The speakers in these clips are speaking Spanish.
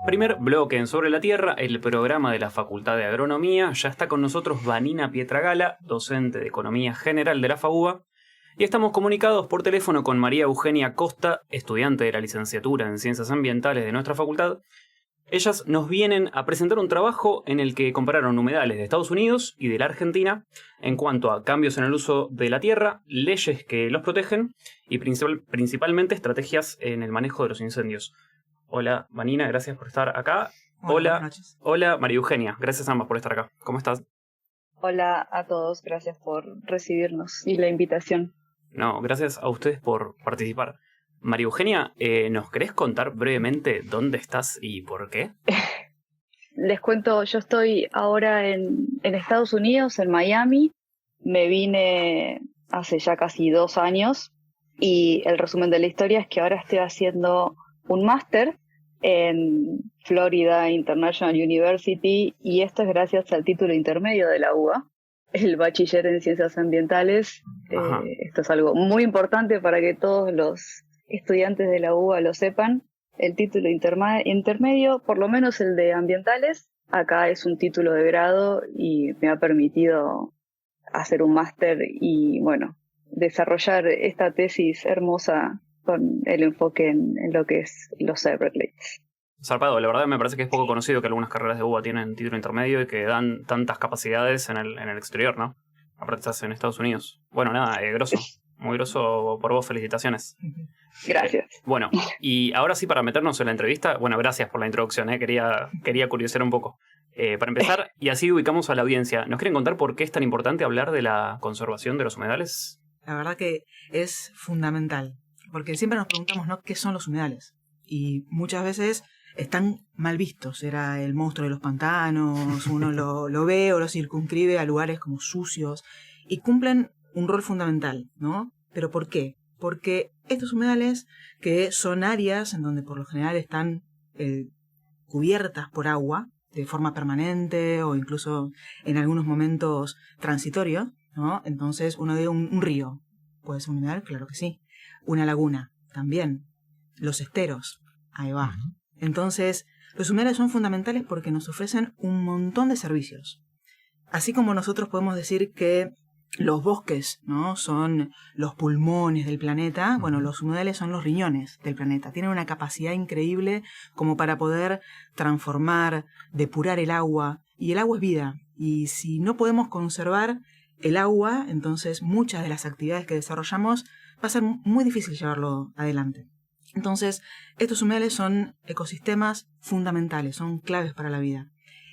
Primer bloque en Sobre la Tierra, el programa de la Facultad de Agronomía. Ya está con nosotros Vanina Pietragala, docente de Economía General de la FAUBA. Y estamos comunicados por teléfono con María Eugenia Costa, estudiante de la licenciatura en Ciencias Ambientales de nuestra facultad. Ellas nos vienen a presentar un trabajo en el que compararon humedales de Estados Unidos y de la Argentina en cuanto a cambios en el uso de la tierra, leyes que los protegen y principalmente estrategias en el manejo de los incendios. Hola, Vanina, gracias por estar acá. Buenas noches. Hola, María Eugenia, gracias a ambas por estar acá. ¿Cómo estás? Hola a todos, gracias por recibirnos y la invitación. No, gracias a ustedes por participar. María Eugenia, ¿nos querés contar brevemente dónde estás y por qué? Les cuento, yo estoy ahora en Estados Unidos, en Miami. Me vine hace ya casi 2 años y el resumen de la historia es que ahora estoy haciendo un máster en Florida International University y esto es gracias al título intermedio de la UBA, el bachiller en Ciencias Ambientales. Esto es algo muy importante para que todos los estudiantes de la UBA lo sepan. El título intermedio, por lo menos el de ambientales, acá es un título de grado y me ha permitido hacer un máster y, bueno, desarrollar esta tesis hermosa con el enfoque en lo que es los Everglades. Zarpado, la verdad me parece que es poco conocido que algunas carreras de UBA tienen título intermedio y que dan tantas capacidades en el exterior, ¿no? Aparte estás en Estados Unidos. Bueno, nada, grosso. Muy grosso por vos, felicitaciones. Gracias. Bueno, y ahora sí, para meternos en la entrevista, bueno, gracias por la introducción, quería curiosear un poco. Para empezar, y así ubicamos a la audiencia, ¿nos quieren contar por qué es tan importante hablar de la conservación de los humedales? La verdad que es fundamental, porque siempre nos preguntamos, ¿no?, ¿qué son los humedales? Y muchas veces están mal vistos, era el monstruo de los pantanos, uno lo ve o lo circunscribe a lugares como sucios, y cumplen un rol fundamental, ¿no? ¿Pero por qué? Porque estos humedales, que son áreas en donde por lo general están cubiertas por agua, de forma permanente o incluso en algunos momentos transitorios, ¿no? Entonces uno ve un río, ¿puede ser un humedal? Claro que sí. Una laguna, también. Los esteros, ahí va. Entonces, los humedales son fundamentales porque nos ofrecen un montón de servicios. Así como nosotros podemos decir que los bosques, ¿no?, son los pulmones del planeta, bueno, los humedales son los riñones del planeta. Tienen una capacidad increíble como para poder transformar, depurar el agua. Y el agua es vida. Y si no podemos conservar el agua, entonces muchas de las actividades que desarrollamos va a ser muy difícil llevarlo adelante. Entonces, estos humedales son ecosistemas fundamentales, son claves para la vida.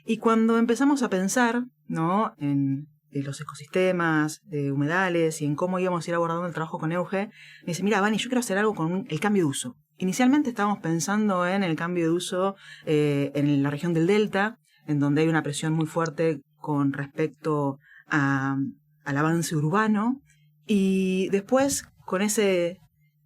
Y cuando empezamos a pensar, ¿no?, en los ecosistemas, de humedales y en cómo íbamos a ir abordando el trabajo con Euge, me dice, mira, Vani, yo quiero hacer algo con el cambio de uso. Inicialmente estábamos pensando en el cambio de uso en la región del Delta, en donde hay una presión muy fuerte con respecto al avance urbano, y después, con ese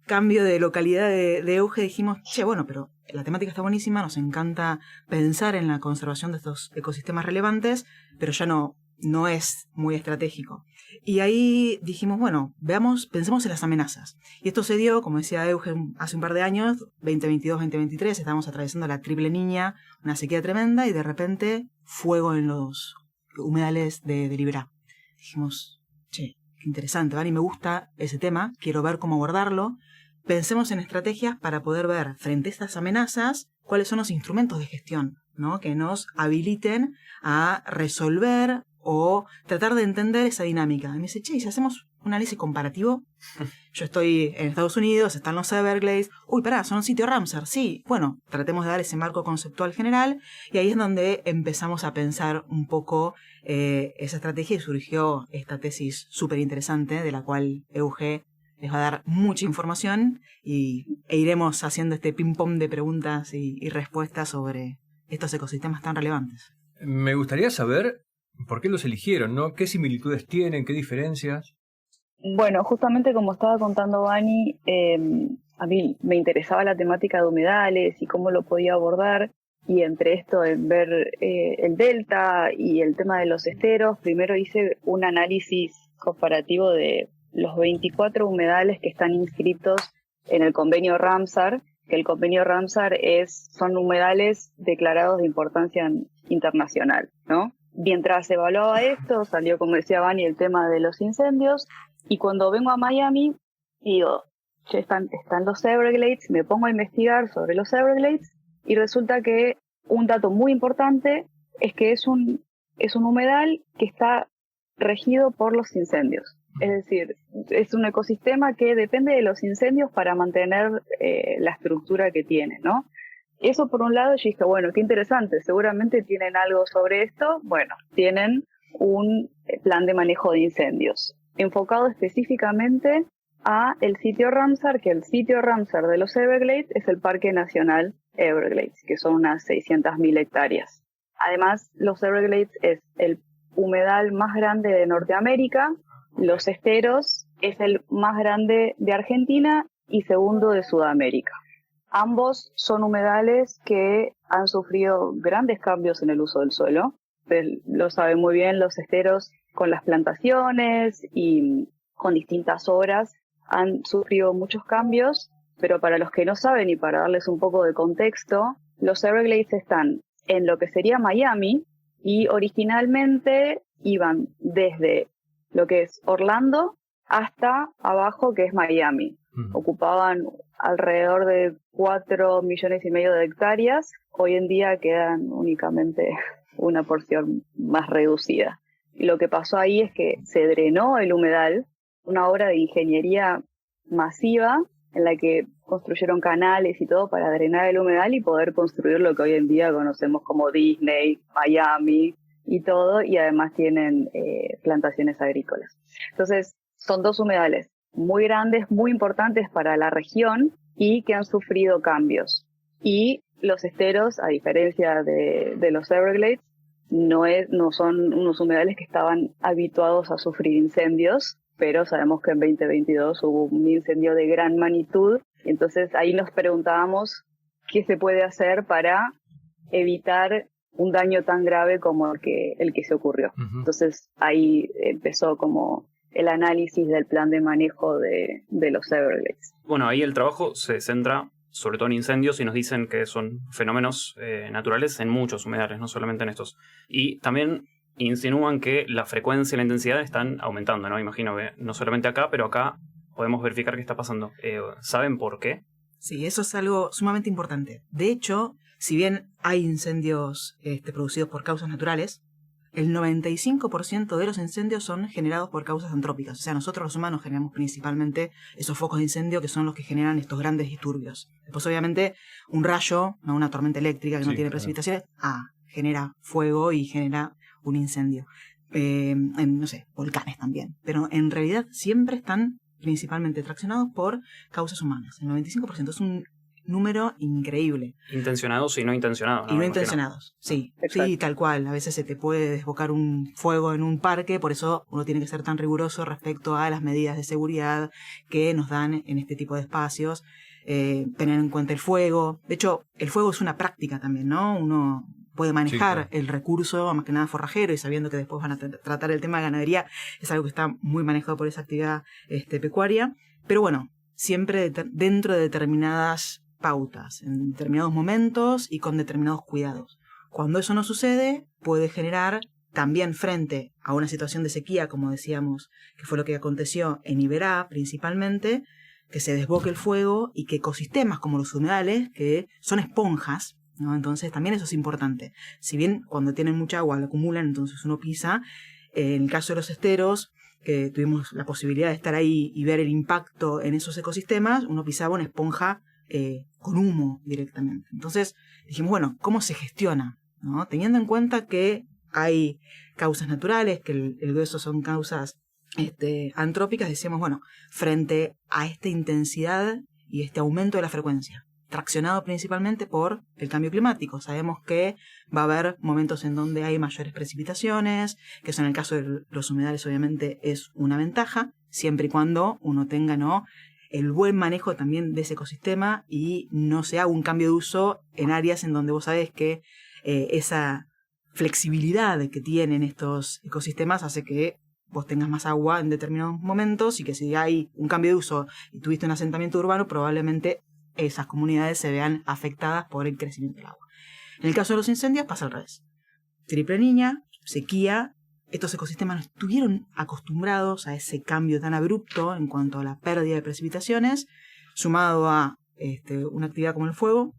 cambio de localidad de Euge, dijimos, bueno, pero la temática está buenísima, nos encanta pensar en la conservación de estos ecosistemas relevantes, pero ya no es muy estratégico. Y ahí dijimos, bueno, pensemos en las amenazas. Y esto se dio, como decía Eugen, hace un par de años, 2022-2023, estábamos atravesando la triple niña, una sequía tremenda, y de repente fuego en los humedales de Liberá. Dijimos, qué interesante, ¿vale? Y me gusta ese tema, quiero ver cómo abordarlo. Pensemos en estrategias para poder ver, frente a estas amenazas, cuáles son los instrumentos de gestión, ¿no?, que nos habiliten a resolver o tratar de entender esa dinámica. Y me dice, ¿y si hacemos un análisis comparativo? Yo estoy en Estados Unidos, están los Everglades. Son un sitio Ramsar. Sí, bueno, tratemos de dar ese marco conceptual general. Y ahí es donde empezamos a pensar un poco esa estrategia y surgió esta tesis súper interesante de la cual Euge les va a dar mucha información e iremos haciendo este ping-pong de preguntas y respuestas sobre estos ecosistemas tan relevantes. Me gustaría saber por qué los eligieron, ¿no? ¿Qué similitudes tienen? ¿Qué diferencias? Bueno, justamente como estaba contando Vani, a mí me interesaba la temática de humedales y cómo lo podía abordar. Y entre esto, en ver el delta y el tema de los esteros, primero hice un análisis comparativo de los 24 humedales que están inscritos en el convenio Ramsar, que el convenio Ramsar son humedales declarados de importancia internacional, ¿no? Mientras se evaluaba esto, salió, como decía Vani, el tema de los incendios, y cuando vengo a Miami, digo, che, están los Everglades, me pongo a investigar sobre los Everglades, y resulta que un dato muy importante es que es un humedal que está regido por los incendios. Es decir, es un ecosistema que depende de los incendios para mantener la estructura que tiene, ¿no? Eso por un lado, yo dije, bueno, qué interesante, seguramente tienen algo sobre esto. Bueno, tienen un plan de manejo de incendios, enfocado específicamente a el sitio Ramsar, que el sitio Ramsar de los Everglades es el Parque Nacional Everglades, que son unas 600.000 hectáreas. Además, los Everglades es el humedal más grande de Norteamérica, los esteros es el más grande de Argentina y segundo de Sudamérica. Ambos son humedales que han sufrido grandes cambios en el uso del suelo. Lo saben muy bien, los esteros con las plantaciones y con distintas obras han sufrido muchos cambios, pero para los que no saben y para darles un poco de contexto, los Everglades están en lo que sería Miami y originalmente iban desde lo que es Orlando hasta abajo, que es Miami. Ocupaban alrededor de 4,5 millones de hectáreas. Hoy en día quedan únicamente una porción más reducida. Y lo que pasó ahí es que se drenó el humedal, una obra de ingeniería masiva en la que construyeron canales y todo para drenar el humedal y poder construir lo que hoy en día conocemos como Disney, Miami y todo, y además tienen plantaciones agrícolas. Entonces, son dos humedales muy grandes, muy importantes para la región y que han sufrido cambios. Y los esteros, a diferencia de los Everglades, no son unos humedales que estaban habituados a sufrir incendios, pero sabemos que en 2022 hubo un incendio de gran magnitud, entonces ahí nos preguntábamos qué se puede hacer para evitar un daño tan grave como el que se ocurrió. Entonces ahí empezó como el análisis del plan de manejo de los Everglades. Bueno, ahí el trabajo se centra sobre todo en incendios y nos dicen que son fenómenos naturales en muchos humedales, no solamente en estos. Y también insinúan que la frecuencia y la intensidad están aumentando, ¿no? Imagino que no solamente acá, pero acá podemos verificar qué está pasando. ¿Saben por qué? Sí, eso es algo sumamente importante. De hecho, si bien hay incendios producidos por causas naturales, el 95% de los incendios son generados por causas antrópicas. O sea, nosotros los humanos generamos principalmente esos focos de incendio que son los que generan estos grandes disturbios. Después, obviamente, un rayo, ¿no? Una tormenta eléctrica que no tiene precipitaciones, genera fuego y genera un incendio. No sé, volcanes también. Pero en realidad siempre están principalmente traccionados por causas humanas. El 95% es un número increíble. Intencionados y no intencionados, ¿no? Y no intencionados, sí. Exacto. Sí, tal cual. A veces se te puede desbocar un fuego en un parque, por eso uno tiene que ser tan riguroso respecto a las medidas de seguridad que nos dan en este tipo de espacios. Tener en cuenta el fuego. De hecho, el fuego es una práctica también, ¿no? Uno puede manejar el recurso, más que nada forrajero, y sabiendo que después van a tratar el tema de ganadería, es algo que está muy manejado por esa actividad pecuaria. Pero bueno, siempre dentro de determinadas pautas, en determinados momentos y con determinados cuidados. Cuando eso no sucede, puede generar también frente a una situación de sequía, como decíamos, que fue lo que aconteció en Iberá principalmente, que se desboque el fuego y que ecosistemas como los humedales, que son esponjas, ¿no? Entonces también eso es importante. Si bien cuando tienen mucha agua la acumulan, entonces uno pisa. En el caso de los esteros, que tuvimos la posibilidad de estar ahí y ver el impacto en esos ecosistemas, uno pisaba una esponja con humo directamente. Entonces dijimos, bueno, ¿cómo se gestiona? ¿No? Teniendo en cuenta que hay causas naturales, que el grueso son causas antrópicas, decíamos, bueno, frente a esta intensidad y este aumento de la frecuencia, traccionado principalmente por el cambio climático. Sabemos que va a haber momentos en donde hay mayores precipitaciones, que eso en el caso de los humedales obviamente es una ventaja, siempre y cuando uno tenga, ¿no?, el buen manejo también de ese ecosistema y no se haga un cambio de uso en áreas en donde vos sabés que esa flexibilidad que tienen estos ecosistemas hace que vos tengas más agua en determinados momentos y que si hay un cambio de uso y tuviste un asentamiento urbano, probablemente esas comunidades se vean afectadas por el crecimiento del agua. En el caso de los incendios pasa al revés. Triple niña, sequía, estos ecosistemas no estuvieron acostumbrados a ese cambio tan abrupto en cuanto a la pérdida de precipitaciones, sumado a una actividad como el fuego,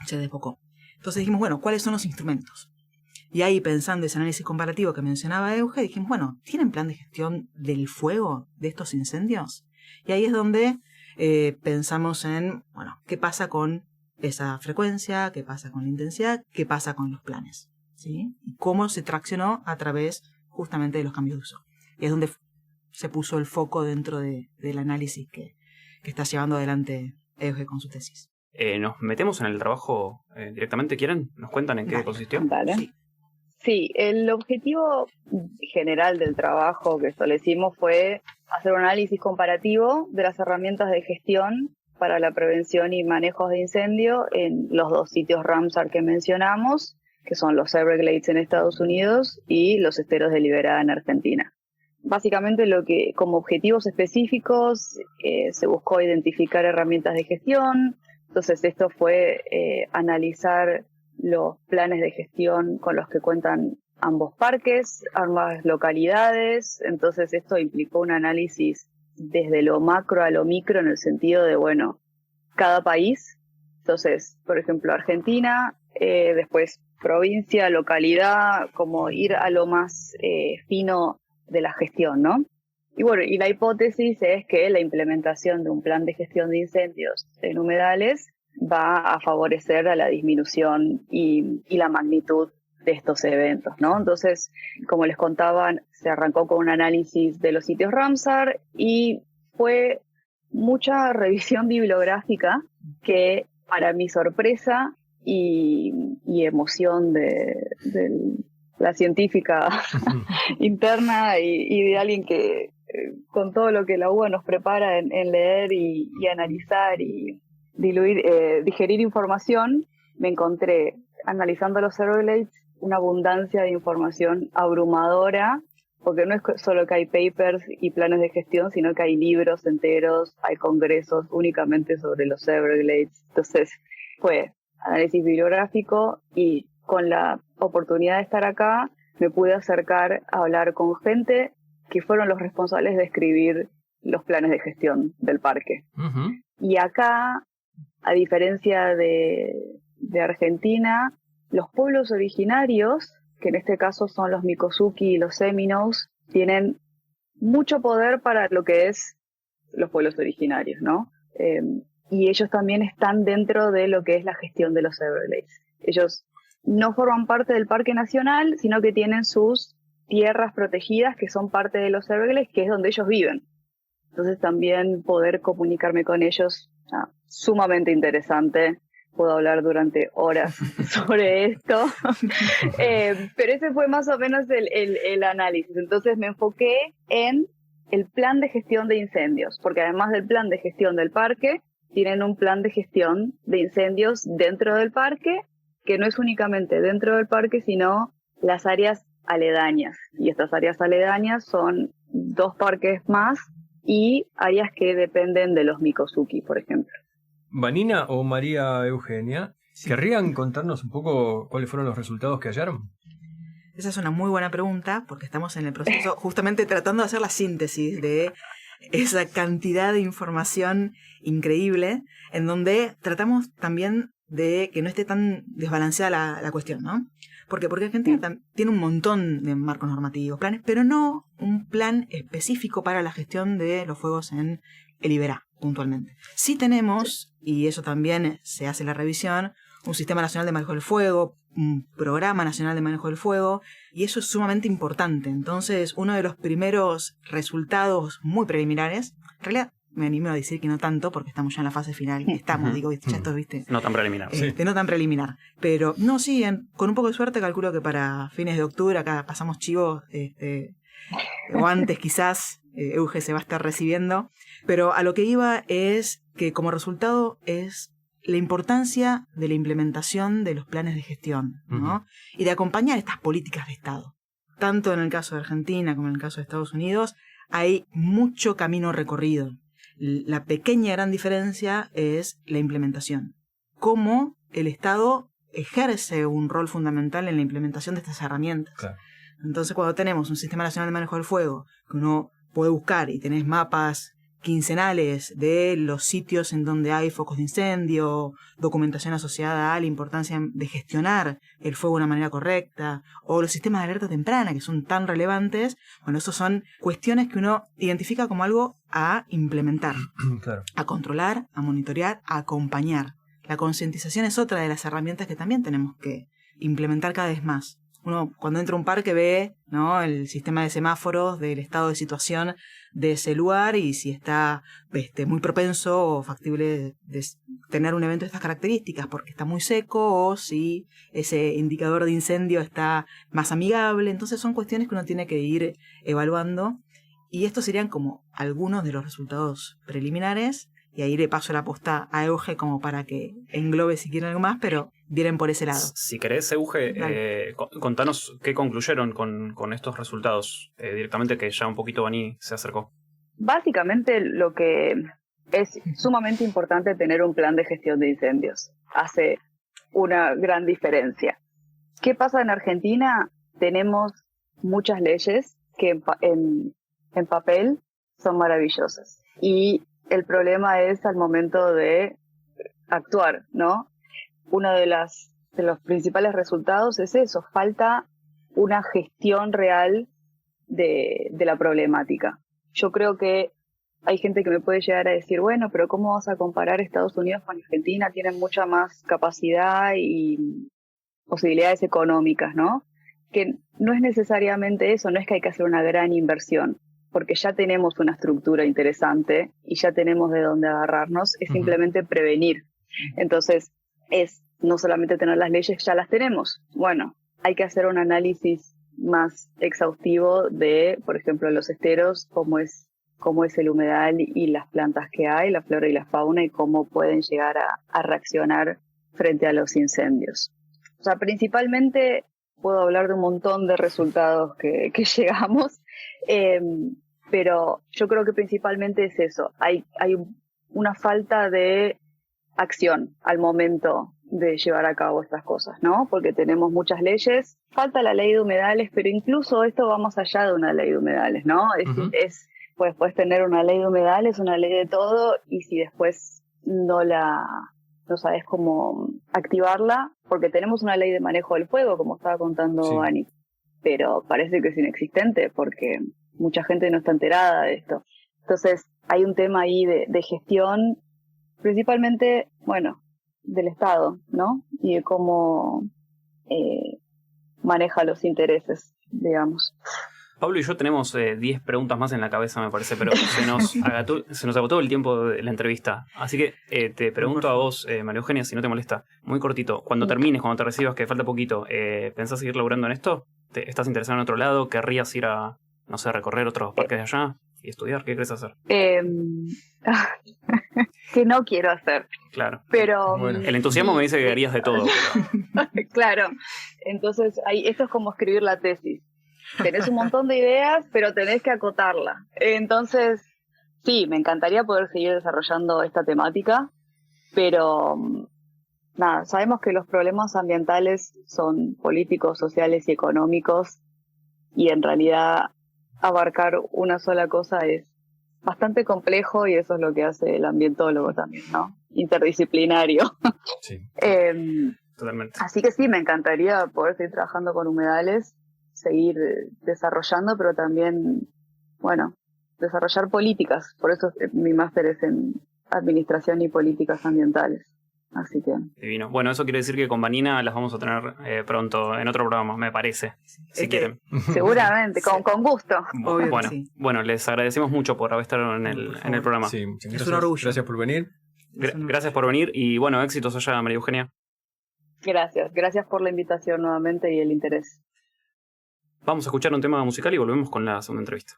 se desbocó. Entonces dijimos, bueno, ¿cuáles son los instrumentos? Y ahí, pensando ese análisis comparativo que mencionaba Euge, dijimos, bueno, ¿tienen plan de gestión del fuego de estos incendios? Y ahí es donde pensamos en, bueno, ¿qué pasa con esa frecuencia? ¿Qué pasa con la intensidad? ¿Qué pasa con los planes? ¿Sí? Y cómo se traccionó a través justamente de los cambios de uso. Y es donde se puso el foco dentro del análisis que está llevando adelante Euge con su tesis. ¿Nos metemos en el trabajo directamente? ¿Quieren? ¿Nos cuentan en qué consistió? Dale. Sí. Sí, el objetivo general del trabajo que establecimos fue hacer un análisis comparativo de las herramientas de gestión para la prevención y manejo de incendio en los 2 sitios Ramsar que mencionamos, que son los Everglades en Estados Unidos y los esteros de Liberá en Argentina. Básicamente como objetivos específicos se buscó identificar herramientas de gestión. Entonces esto fue analizar los planes de gestión con los que cuentan ambos parques, ambas localidades. Entonces esto implicó un análisis desde lo macro a lo micro en el sentido de, bueno, cada país. Entonces, por ejemplo, Argentina, después provincia, localidad, como ir a lo más fino de la gestión, ¿no? Y bueno, y la hipótesis es que la implementación de un plan de gestión de incendios en humedales va a favorecer a la disminución y la magnitud de estos eventos, ¿no? Entonces, como les contaban, se arrancó con un análisis de los sitios Ramsar y fue mucha revisión bibliográfica que, para mi sorpresa y emoción de la científica interna y de alguien que con todo lo que la UBA nos prepara en leer y analizar y digerir información, me encontré, analizando los Everglades, una abundancia de información abrumadora, porque no es solo que hay papers y planes de gestión, sino que hay libros enteros, hay congresos únicamente sobre los Everglades. Entonces, fue análisis bibliográfico y con la oportunidad de estar acá, me pude acercar a hablar con gente que fueron los responsables de escribir los planes de gestión del parque. Uh-huh. Y acá, a diferencia de Argentina, los pueblos originarios, que en este caso son los Miccosukee y los Seminoles, tienen mucho poder para lo que es los pueblos originarios, ¿no? Y ellos también están dentro de lo que es la gestión de los Everglades. Ellos no forman parte del Parque Nacional, sino que tienen sus tierras protegidas que son parte de los Everglades, que es donde ellos viven. Entonces también poder comunicarme con ellos, sumamente interesante. Puedo hablar durante horas sobre esto. Pero ese fue más o menos el análisis. Entonces me enfoqué en el plan de gestión de incendios, porque además del plan de gestión del parque, tienen un plan de gestión de incendios dentro del parque, que no es únicamente dentro del parque, sino las áreas aledañas. Y estas áreas aledañas son 2 parques más y áreas que dependen de los Miccosukee, por ejemplo. Vanina o María Eugenia, ¿querrían contarnos un poco cuáles fueron los resultados que hallaron? Esa es una muy buena pregunta, porque estamos en el proceso justamente tratando de hacer la síntesis de esa cantidad de información increíble, en donde tratamos también de que no esté tan desbalanceada la cuestión, ¿no? Porque Argentina tiene un montón de marcos normativos, planes, pero no un plan específico para la gestión de los fuegos en el Iberá, puntualmente. Sí tenemos, y eso también se hace la revisión, un Sistema Nacional de Manejo del Fuego, un Programa Nacional de Manejo del Fuego, y eso es sumamente importante. Entonces, uno de los primeros resultados muy preliminares, en realidad me animo a decir que no tanto, porque estamos ya en la fase final, estamos, digo, ya esto, ¿viste? No tan preliminar. No tan preliminar. Pero, no, sí, con un poco de suerte calculo que para fines de octubre, acá pasamos chivos, o antes quizás, Euge se va a estar recibiendo. Pero a lo que iba es que como resultado es la importancia de la implementación de los planes de gestión, ¿no? Uh-huh. Y de acompañar estas políticas de Estado. Tanto en el caso de Argentina como en el caso de Estados Unidos, hay mucho camino recorrido. La pequeña gran diferencia es la implementación. Cómo el Estado ejerce un rol fundamental en la implementación de estas herramientas. Claro. Entonces, cuando tenemos un Sistema Nacional de Manejo del Fuego, que uno puede buscar y tenés mapas quincenales de los sitios en donde hay focos de incendio, documentación asociada a la importancia de gestionar el fuego de una manera correcta, o los sistemas de alerta temprana, que son tan relevantes, bueno, esas son cuestiones que uno identifica como algo a implementar, Claro. a controlar, a monitorear, a acompañar. La concientización es otra de las herramientas que también tenemos que implementar cada vez más. Uno cuando entra a un parque ve, ¿no?, el sistema de semáforos del estado de situación de ese lugar y si está muy propenso o factible de tener un evento de estas características porque está muy seco o si ese indicador de incendio está más amigable. Entonces son cuestiones que uno tiene que ir evaluando y estos serían como algunos de los resultados preliminares. Y ahí le paso la posta a Euge como para que englobe si quieren algo más, pero vienen por ese lado. Si querés, Euge, contanos qué concluyeron con estos resultados directamente, que ya un poquito Vani se acercó. Básicamente lo que es sumamente importante tener un plan de gestión de incendios. Hace una gran diferencia. ¿Qué pasa en Argentina? Tenemos muchas leyes que en papel son maravillosas. Y el problema es al momento de actuar, ¿no? Uno de los principales resultados es eso, falta una gestión real de la problemática. Yo creo que hay gente que me puede llegar a decir, bueno, pero ¿cómo vas a comparar Estados Unidos con Argentina? Tienen mucha más capacidad y posibilidades económicas, ¿no? Que no es necesariamente eso, no es que hay que hacer una gran inversión, porque ya tenemos una estructura interesante y ya tenemos de dónde agarrarnos, es simplemente prevenir. Entonces, es no solamente tener las leyes, ya las tenemos. Bueno, hay que hacer un análisis más exhaustivo de, por ejemplo, los esteros, cómo es el humedal y las plantas que hay, la flora y la fauna, y cómo pueden llegar a reaccionar frente a los incendios. O sea, principalmente puedo hablar de un montón de resultados que llegamos, pero yo creo que principalmente es eso. Hay una falta de acción al momento de llevar a cabo estas cosas, ¿no? Porque tenemos muchas leyes, falta la ley de humedales, pero incluso esto va más allá de una ley de humedales, ¿no? Pues puedes tener una ley de humedales, una ley de todo, y si después no sabes cómo activarla, porque tenemos una ley de manejo del fuego, como estaba contando Ani, pero parece que es inexistente porque mucha gente no está enterada de esto. Entonces hay un tema ahí de gestión, principalmente, bueno, del Estado, ¿no? Y de cómo maneja los intereses, digamos. Pablo y yo tenemos 10 preguntas más en la cabeza, me parece, pero se nos agotó el tiempo de la entrevista. Así que te pregunto a vos, María Eugenia, si no te molesta, muy cortito. Cuando termines, cuando te recibas, que falta poquito, ¿pensás seguir laburando en esto? ¿Estás interesado en otro lado? ¿Querrías ir a, no sé, recorrer otros parques de allá y estudiar? ¿Qué querés hacer? Que no quiero hacer. Claro. Pero bueno, el entusiasmo me dice que harías de todo. Pero... Claro. Entonces, esto es como escribir la tesis. Tenés un montón de ideas, pero tenés que acotarla. Entonces, sí, me encantaría poder seguir desarrollando esta temática, pero nada, sabemos que los problemas ambientales son políticos, sociales y económicos, y en realidad abarcar una sola cosa es bastante complejo, y eso es lo que hace el ambientólogo también, ¿no? Interdisciplinario. Sí. Totalmente. Así que sí, me encantaría poder seguir trabajando con humedales, seguir desarrollando, pero también, bueno, desarrollar políticas. Por eso mi máster es en Administración y Políticas Ambientales. Así que... Divino. Bueno, eso quiere decir que con Vanina las vamos a tener pronto en otro programa, me parece, si quieren. Seguramente, con gusto. Obvio, sí. Bueno, les agradecemos mucho por haber estado en el programa. Sí, muchas gracias. Es un orgullo. Gracias por venir. Gracias por venir y bueno, éxitos allá, María Eugenia. Gracias por la invitación nuevamente y el interés. Vamos a escuchar un tema musical y volvemos con la segunda entrevista.